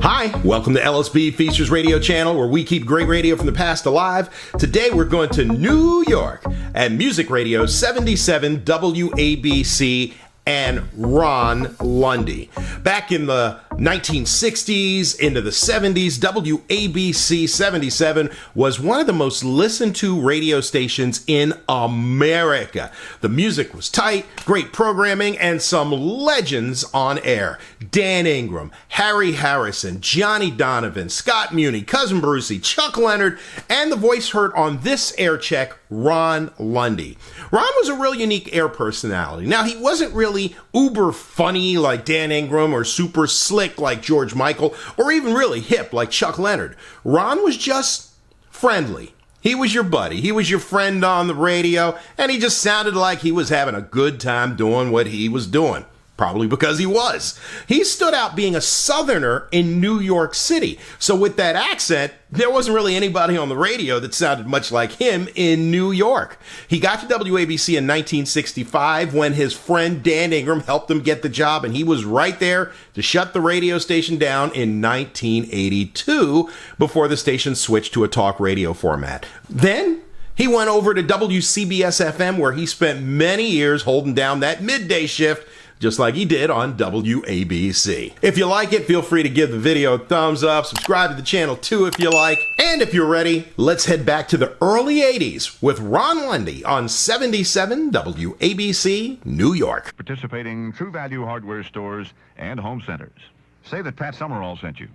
Hi, welcome to LSB Features Radio Channel, where we keep great radio from the past alive. Today we're going to New York at Music Radio 77 WABC and Ron Lundy. Back in the 1960s into the 70s, WABC 77 was one of the most listened to radio stations in America. The music was tight, great programming, and some legends on air. Dan Ingram, Harison, Johnny Donovan, Scott Muni, Cousin Brucie, Chuck Leonard, and the voice heard on this Aircheck, Ron Lundy. Ron was a real unique air personality. Now, he wasn't really uber funny like Dan Ingram or super slick like George Michael or even really hip like Chuck Leonard. Ron was just friendly. He was your buddy. He was your friend on the radio, and he just sounded like he was having a good time doing what he was doing. Probably because he was. He stood out being a Southerner in New York City. So with that accent, there wasn't really anybody on the radio that sounded much like him in New York. He got to WABC in 1965 when his friend Dan Ingram helped him get the job, and he was right there to shut the radio station down in 1982 before the station switched to a talk radio format. Then he went over to WCBS FM, where he spent many years holding down that midday shift, just like he did on WABC. If you like it, feel free to give the video a thumbs up, subscribe to the channel too if you like, and if you're ready, let's head back to the early 80s with Ron Lundy on 77 WABC, New York. Participating True Value hardware stores and home centers. Say that Pat Summerall sent you.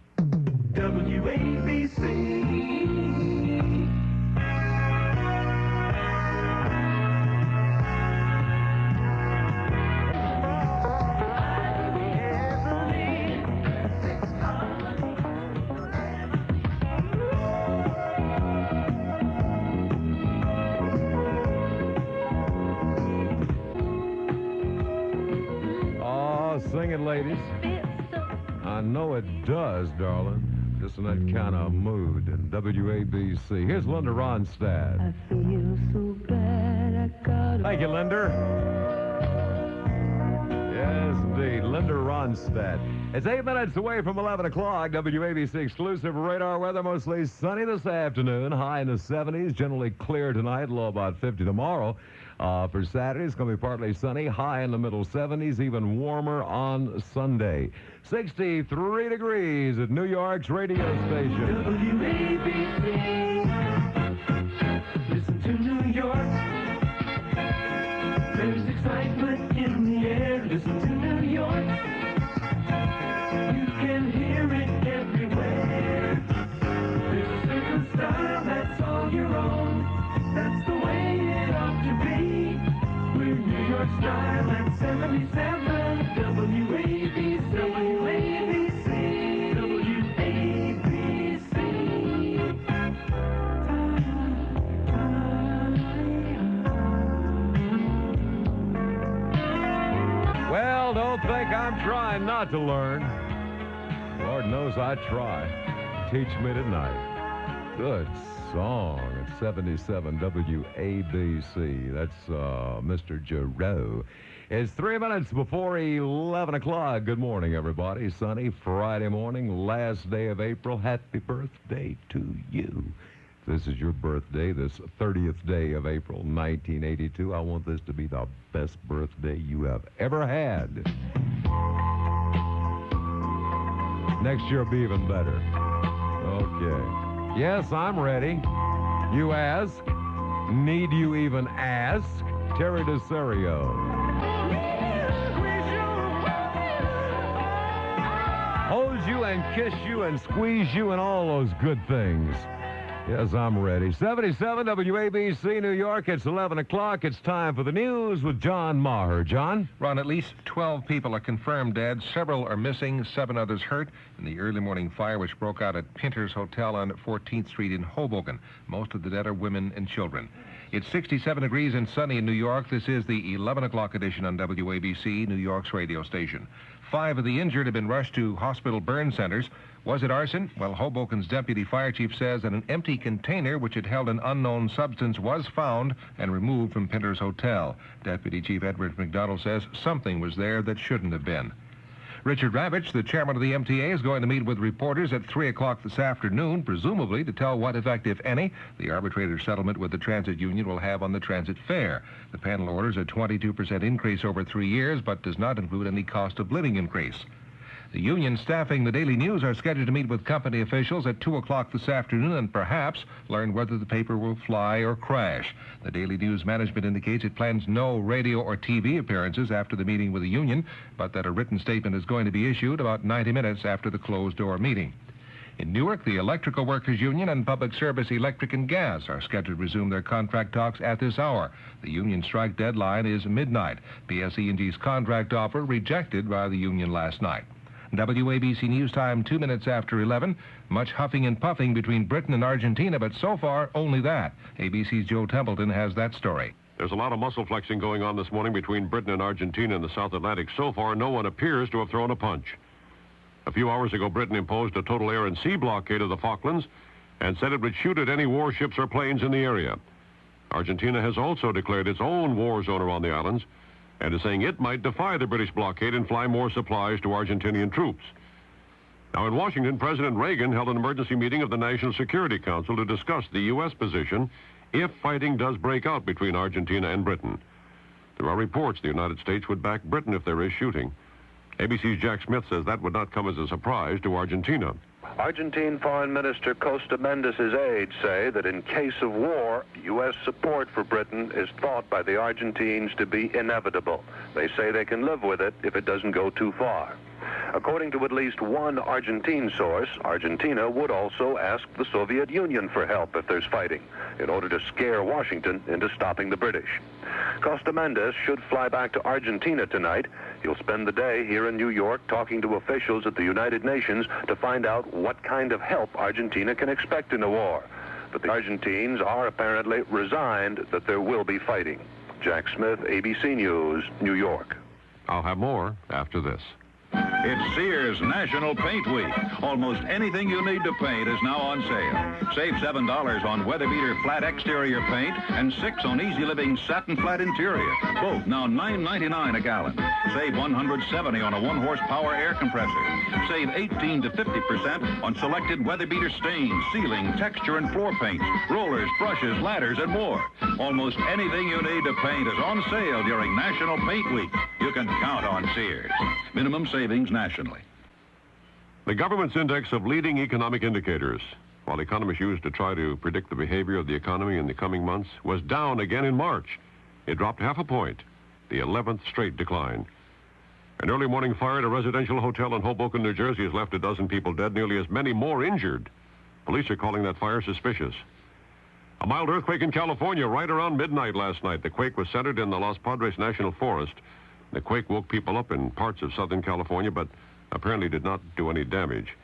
WABC. Sing it, ladies. I know it does, darling. Just in that kind of mood. And WABC. Here's Linda Ronstadt. I feel so bad I got Thank you, Linda. Yes, indeed. Linda Ronstadt. It's 8 minutes away from 11 o'clock. WABC exclusive radar weather. Mostly sunny this afternoon. High in the 70s. Generally clear tonight. Low about 50 tomorrow. For Saturday, it's going to be partly sunny, high in the middle 70s, even warmer on Sunday. 63 degrees at New York's radio station. WABC. Listen to New York. There's excitement in the air. Listen to New York. You can hear it everywhere. There's a certain style that's all your own. That's the way it ought to be. We're New York style at 77 WABC. WABC. Well, don't think I'm trying not to learn. Lord knows I try. Teach me tonight. Good song at 77 WABC. That's Mr. Giroux. It's 3 minutes before 11 o'clock. Good morning, everybody. Sunny Friday morning, last day of April. Happy birthday to you. This is your birthday, this 30th day of April, 1982. I want this to be the best birthday you have ever had. Next year will be even better. Okay. Yes, I'm ready. You ask. Need you even ask? Terry DeSerio. Hold you and kiss you and squeeze you and all those good things. Yes, I'm ready. 77 WABC, New York. It's 11 o'clock. It's time for the news with John Maher. John? Ron, at least 12 people are confirmed dead. Several are missing. 7 others hurt in the early morning fire which broke out at Pinter's Hotel on 14th Street in Hoboken. Most of the dead are women and children. It's 67 degrees and sunny in New York. This is the 11 o'clock edition on WABC, New York's radio station. 5 of the injured have been rushed to hospital burn centers. Was it arson? Well, Hoboken's deputy fire chief says that an empty container which had held an unknown substance was found and removed from Pinter's Hotel. Deputy Chief Edward McDonald says something was there that shouldn't have been. Richard Ravitch, the chairman of the MTA, is going to meet with reporters at 3 o'clock this afternoon, presumably to tell what effect, if any, the arbitrator's settlement with the transit union will have on the transit fare. The panel orders a 22% increase over 3 years, but does not include any cost of living increase. The union staffing the Daily News are scheduled to meet with company officials at 2 o'clock this afternoon and perhaps learn whether the paper will fly or crash. The Daily News management indicates it plans no radio or TV appearances after the meeting with the union, but that a written statement is going to be issued about 90 minutes after the closed-door meeting. In Newark, the Electrical Workers Union and Public Service Electric and Gas are scheduled to resume their contract talks at this hour. The union strike deadline is midnight. PSE&G's contract offer rejected by the union last night. WABC News Time, 2 minutes after 11. Much huffing and puffing between Britain and Argentina, but so far, only that. ABC's Joe Templeton has that story. There's a lot of muscle flexing going on this morning between Britain and Argentina in the South Atlantic. So far, no one appears to have thrown a punch. A few hours ago, Britain imposed a total air and sea blockade of the Falklands and said it would shoot at any warships or planes in the area. Argentina has also declared its own war zone around the islands and is saying it might defy the British blockade and fly more supplies to Argentinian troops. Now, in Washington, President Reagan held an emergency meeting of the National Security Council to discuss the U.S. position if fighting does break out between Argentina and Britain. There are reports the United States would back Britain if there is shooting. ABC's Jack Smith says that would not come as a surprise to Argentina. Argentine Foreign Minister Costa Mendes's aides say that in case of war, U.S. support for Britain is thought by the Argentines to be inevitable. They say they can live with it if it doesn't go too far. According to at least one Argentine source, Argentina would also ask the Soviet Union for help if there's fighting, in order to scare Washington into stopping the British. Costa Mendes should fly back to Argentina tonight. He'll spend the day here in New York talking to officials at the United Nations to find out what kind of help Argentina can expect in the war. But the Argentines are apparently resigned that there will be fighting. Jack Smith, ABC News, New York. I'll have more after this. It's Sears National Paint Week. Almost anything you need to paint is now on sale. Save $7 on Weatherbeater flat exterior paint and $6 on Easy Living satin flat interior. Both now $9.99 a gallon. Save $170 on a 1-horsepower air compressor. Save 18 to 50% on selected Weatherbeater stains, ceiling, texture, and floor paints, rollers, brushes, ladders, and more. Almost anything you need to paint is on sale during National Paint Week. You can count on Sears. Minimum savings nationally. The government's index of leading economic indicators, while economists use to try to predict the behavior of the economy in the coming months, was down again in March. It dropped half a point, the 11th straight decline. An early morning fire at a residential hotel in Hoboken, New Jersey has left a dozen people dead, nearly as many more injured. Police are calling that fire suspicious. A mild earthquake in California right around midnight last night. The quake was centered in the Los Padres National Forest. The quake woke people up in parts of Southern California, but apparently did not do any damage.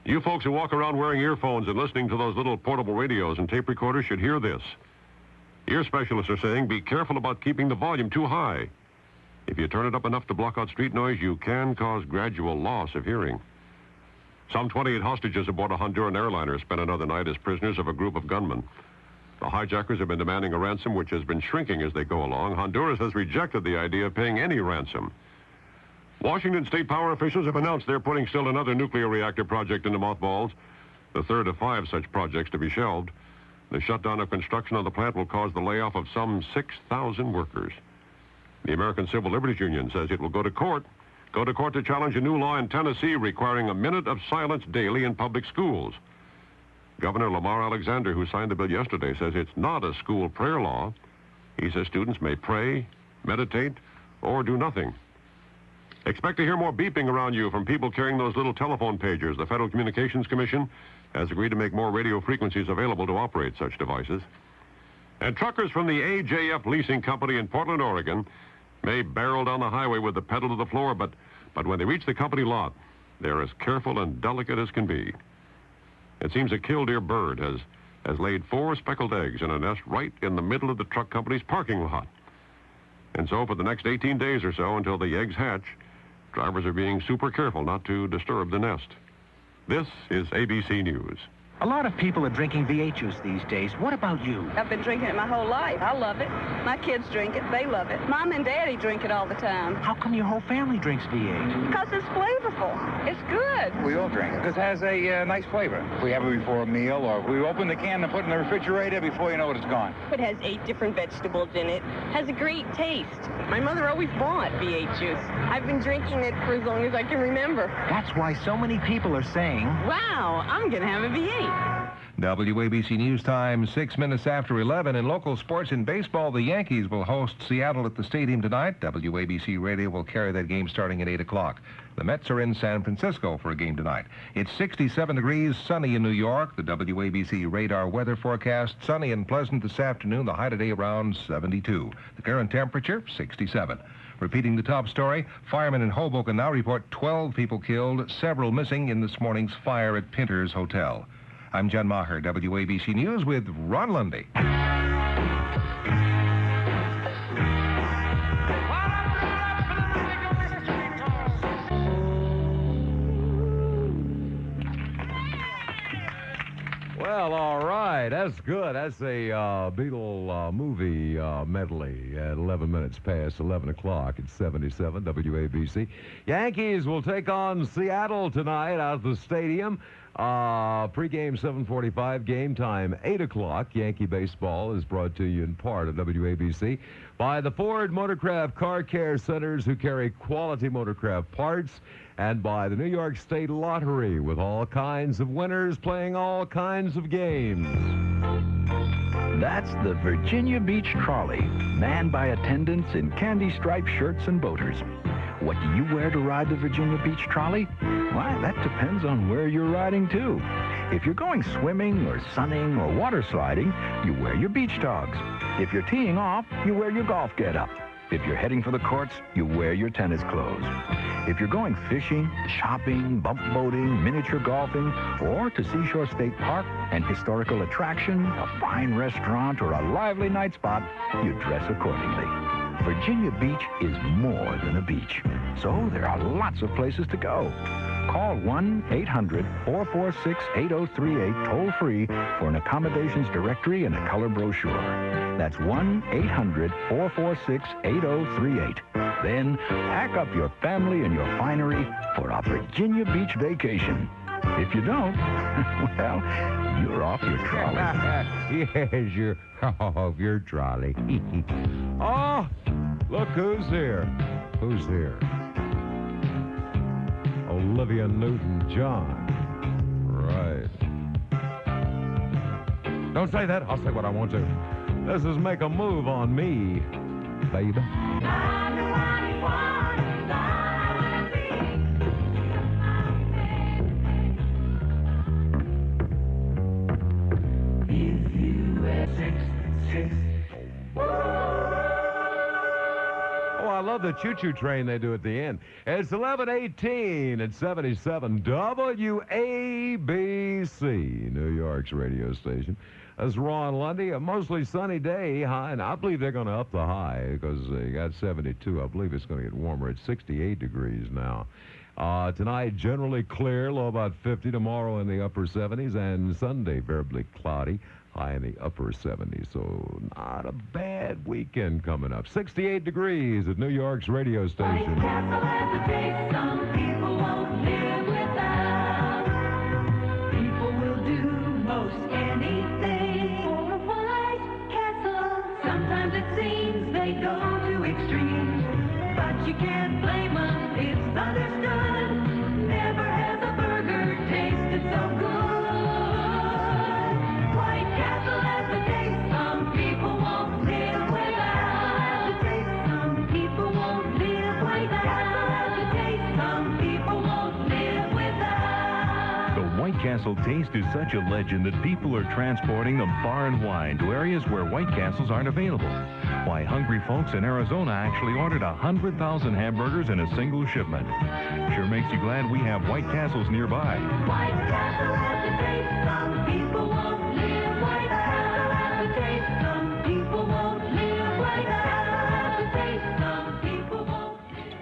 You folks who walk around wearing earphones and listening to those little portable radios and tape recorders should hear this. Ear specialists are saying be careful about keeping the volume too high. If you turn it up enough to block out street noise, you can cause gradual loss of hearing. Some 28 hostages aboard a Honduran airliner spent another night as prisoners of a group of gunmen. The hijackers have been demanding a ransom which has been shrinking as they go along. Honduras has rejected the idea of paying any ransom. Washington state power officials have announced they're putting still another nuclear reactor project into mothballs, the third of 5 such projects to be shelved. The shutdown of construction on the plant will cause the layoff of some 6,000 workers. The American Civil Liberties Union says it will go to court to challenge a new law in Tennessee requiring a minute of silence daily in public schools. Governor Lamar Alexander, who signed the bill yesterday, says it's not a school prayer law. He says students may pray, meditate, or do nothing. Expect to hear more beeping around you from people carrying those little telephone pagers. The Federal Communications Commission has agreed to make more radio frequencies available to operate such devices. And truckers from the AJF Leasing Company in Portland, Oregon, may barrel down the highway with the pedal to the floor, but when they reach the company lot, they're as careful and delicate as can be. It seems a killdeer bird has laid 4 speckled eggs in a nest right in the middle of the truck company's parking lot. And so for the next 18 days or so, until the eggs hatch, drivers are being super careful not to disturb the nest. This is ABC News. A lot of people are drinking V8 juice these days. What about you? I've been drinking it my whole life. I love it. My kids drink it. They love it. Mom and Daddy drink it all the time. How come your whole family drinks V8? Because it's flavorful. It's good. We all drink it because it has a nice flavor. If we have it before a meal or if we open the can and put it in the refrigerator before you know it, it's gone. It has 8 different vegetables in it. Has a great taste. My mother always bought V8 juice. I've been drinking it for as long as I can remember. That's why so many people are saying, wow, I'm going to have a V8. WABC News Time, 6 minutes after 11. In local sports in baseball, the Yankees will host Seattle at the stadium tonight. WABC Radio will carry that game starting at 8 o'clock. The Mets are in San Francisco for a game tonight. It's 67 degrees, sunny in New York. The WABC radar weather forecast, sunny and pleasant this afternoon. The high today around 72. The current temperature, 67. Repeating the top story, firemen in Hoboken now report 12 people killed, several missing in this morning's fire at Pinter's Hotel. I'm John Maher, WABC News with Ron Lundy. Well, all right. That's good. That's a Beatle movie medley at 11 minutes past 11 o'clock at 77 WABC. Yankees will take on Seattle tonight out at the stadium. Pre-game 7:45, game time 8 o'clock. Yankee baseball is brought to you in part of WABC by the Ford Motorcraft Car Care Centers, who carry quality motorcraft parts, and by the New York State Lottery, with all kinds of winners playing all kinds of games. That's the Virginia Beach Trolley, manned by attendants in candy-striped shirts and boaters. What do you wear to ride the Virginia Beach Trolley? Why, that depends on where you're riding to. If you're going swimming or sunning or water sliding, you wear your beach togs. If you're teeing off, you wear your golf get-up. If you're heading for the courts, you wear your tennis clothes. If you're going fishing, shopping, bump boating, miniature golfing, or to Seashore State Park, an historical attraction, a fine restaurant, or a lively night spot, you dress accordingly. Virginia Beach is more than a beach, so there are lots of places to go. Call 1-800-446-8038 toll-free for an accommodations directory and a color brochure. That's 1-800-446-8038. Then pack up your family and your finery for a Virginia Beach vacation. If you don't, well, you're off your trolley. Yes, you're off your trolley. Oh, look who's here. Who's here? Olivia Newton-John. Right. Don't say that. I'll say what I want to. This is Make a Move on Me, baby. I love the choo-choo train they do at the end. It's 11:18 at 77 WABC, New York's radio station. That's Ron Lundy. A mostly sunny day, high, and I believe they're going to up the high because they got 72. I believe it's going to get warmer. It's 68 degrees now. Tonight, generally clear, low about 50. Tomorrow in the upper 70s, and Sunday, variably cloudy, high in the upper 70s. So not a bad weekend coming up. 68 degrees at New York's radio station. Some people won't live without. People will do most anything for a White Castle. Sometimes it seems they go to extremes, but you can't blame them. It's understood. Never has a burger tasted so good. White Castle has the taste some people won't live without. The taste some people won't live without. The taste some people won't live without. The White Castle taste is such a legend that people are transporting them far and wide to areas where White Castles aren't available. Why, hungry folks in Arizona actually ordered 100,000 hamburgers in a single shipment. Sure makes you glad we have White Castles nearby. White Castle has the taste some people won't live. White Castle has the taste some people won't live. White Castle has the taste some people won't live.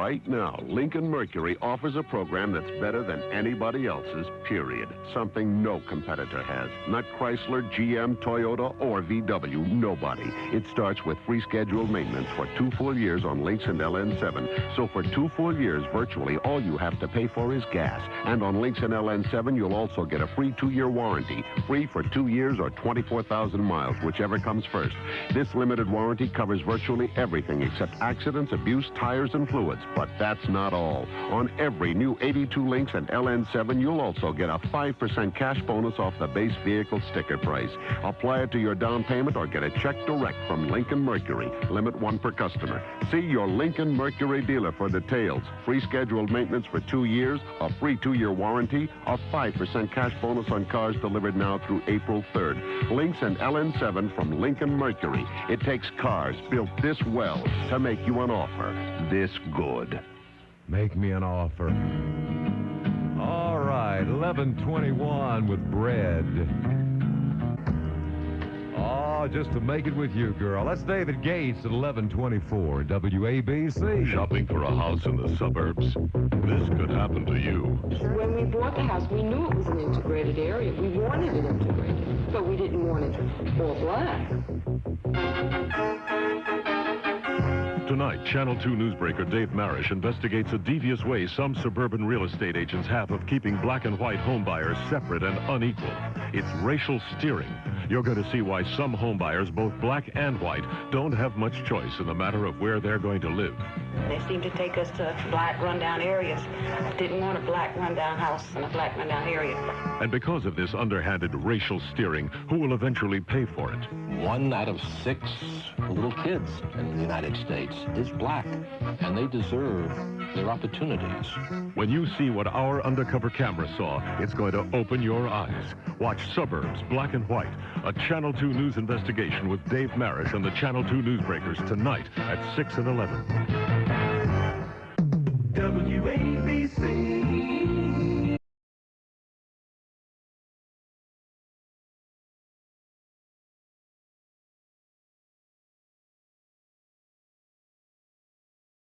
Right now, Lincoln Mercury offers a program that's better than anybody else's, period. Something no competitor has. Not Chrysler, GM, Toyota, or VW. Nobody. It starts with free scheduled maintenance for 2 full years on Lynx and LN7. So for 2 full years, virtually all you have to pay for is gas. And on Lynx and LN7, you'll also get a free 2-year warranty. Free for 2 years or 24,000 miles, whichever comes first. This limited warranty covers virtually everything except accidents, abuse, tires, and fluids. But that's not all. On every new 82 Lynx and LN7, you'll also get a 5% cash bonus off the base vehicle sticker price. Apply it to your down payment or get a check direct from Lincoln Mercury. Limit 1 per customer. See your Lincoln Mercury dealer for details. Free scheduled maintenance for 2 years, a free 2-year warranty, a 5% cash bonus on cars delivered now through April 3rd. Lynx and LN7 from Lincoln Mercury. It takes cars built this well to make you an offer this good. Make me an offer. All right, 11:21 with bread. Oh, just to make it with you, girl. That's David Gates at 11:24, WABC. Shopping for a house in the suburbs? This could happen to you. When we bought the house, we knew it was an integrated area. We wanted it integrated, but we didn't want it all black. Tonight, Channel 2 newsbreaker Dave Marish investigates a devious way some suburban real estate agents have of keeping black and white homebuyers separate and unequal. It's racial steering. You're going to see why some homebuyers, both black and white, don't have much choice in the matter of where they're going to live. They seem to take us to black rundown areas. I didn't want a black rundown house in a black rundown area. And because of this underhanded racial steering, who will eventually pay for it? 1 out of 6 little kids in the United States is black, and they deserve their opportunities. When you see what our undercover camera saw, it's going to open your eyes. Watch Suburbs, Black and White, a Channel 2 news investigation with Dave Marish and the Channel 2 newsbreakers tonight at 6 and 11.